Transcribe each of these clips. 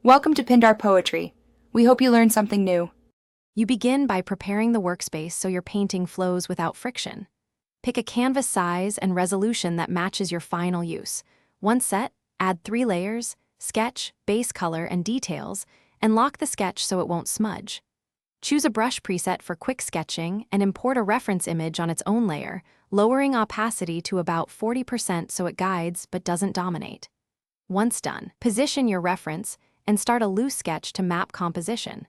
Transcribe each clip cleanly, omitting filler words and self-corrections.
Welcome to Pindar Poetry. We hope you learned something new. You begin by preparing the workspace so your painting flows without friction. Pick a canvas size and resolution that matches your final use. Once set, add 3 layers, sketch, base color, and details, and lock the sketch so it won't smudge. Choose a brush preset for quick sketching and import a reference image on its own layer, lowering opacity to about 40% so it guides but doesn't dominate. Once done, position your reference and start a loose sketch to map composition.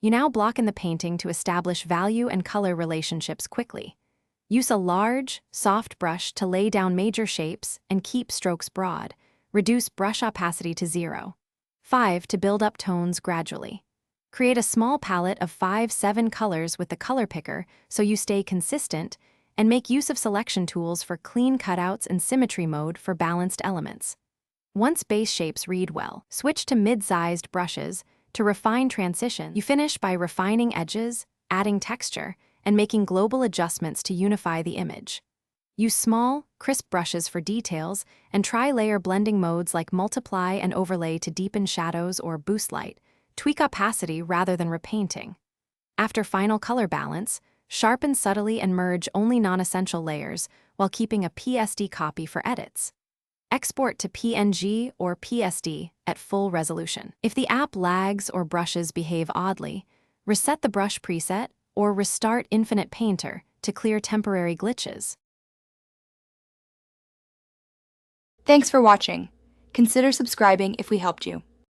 You now block in the painting to establish value and color relationships quickly. Use a large, soft brush to lay down major shapes and keep strokes broad. Reduce brush opacity to 0. 5. To build up tones gradually. Create a small palette of 5-7 colors with the color picker so you stay consistent, and make use of selection tools for clean cutouts and symmetry mode for balanced elements. Once base shapes read well, switch to mid-sized brushes to refine transition. You finish by refining edges, adding texture, and making global adjustments to unify the image. Use small, crisp brushes for details and try layer blending modes like multiply and overlay to deepen shadows or boost light. Tweak opacity rather than repainting. After final color balance, sharpen subtly and merge only non-essential layers while keeping a PSD copy for edits. Export to PNG or PSD at full resolution. If the app lags or brushes behave oddly, reset the brush preset or restart Infinite Painter to clear temporary glitches. Thanks for watching. Consider subscribing if we helped you.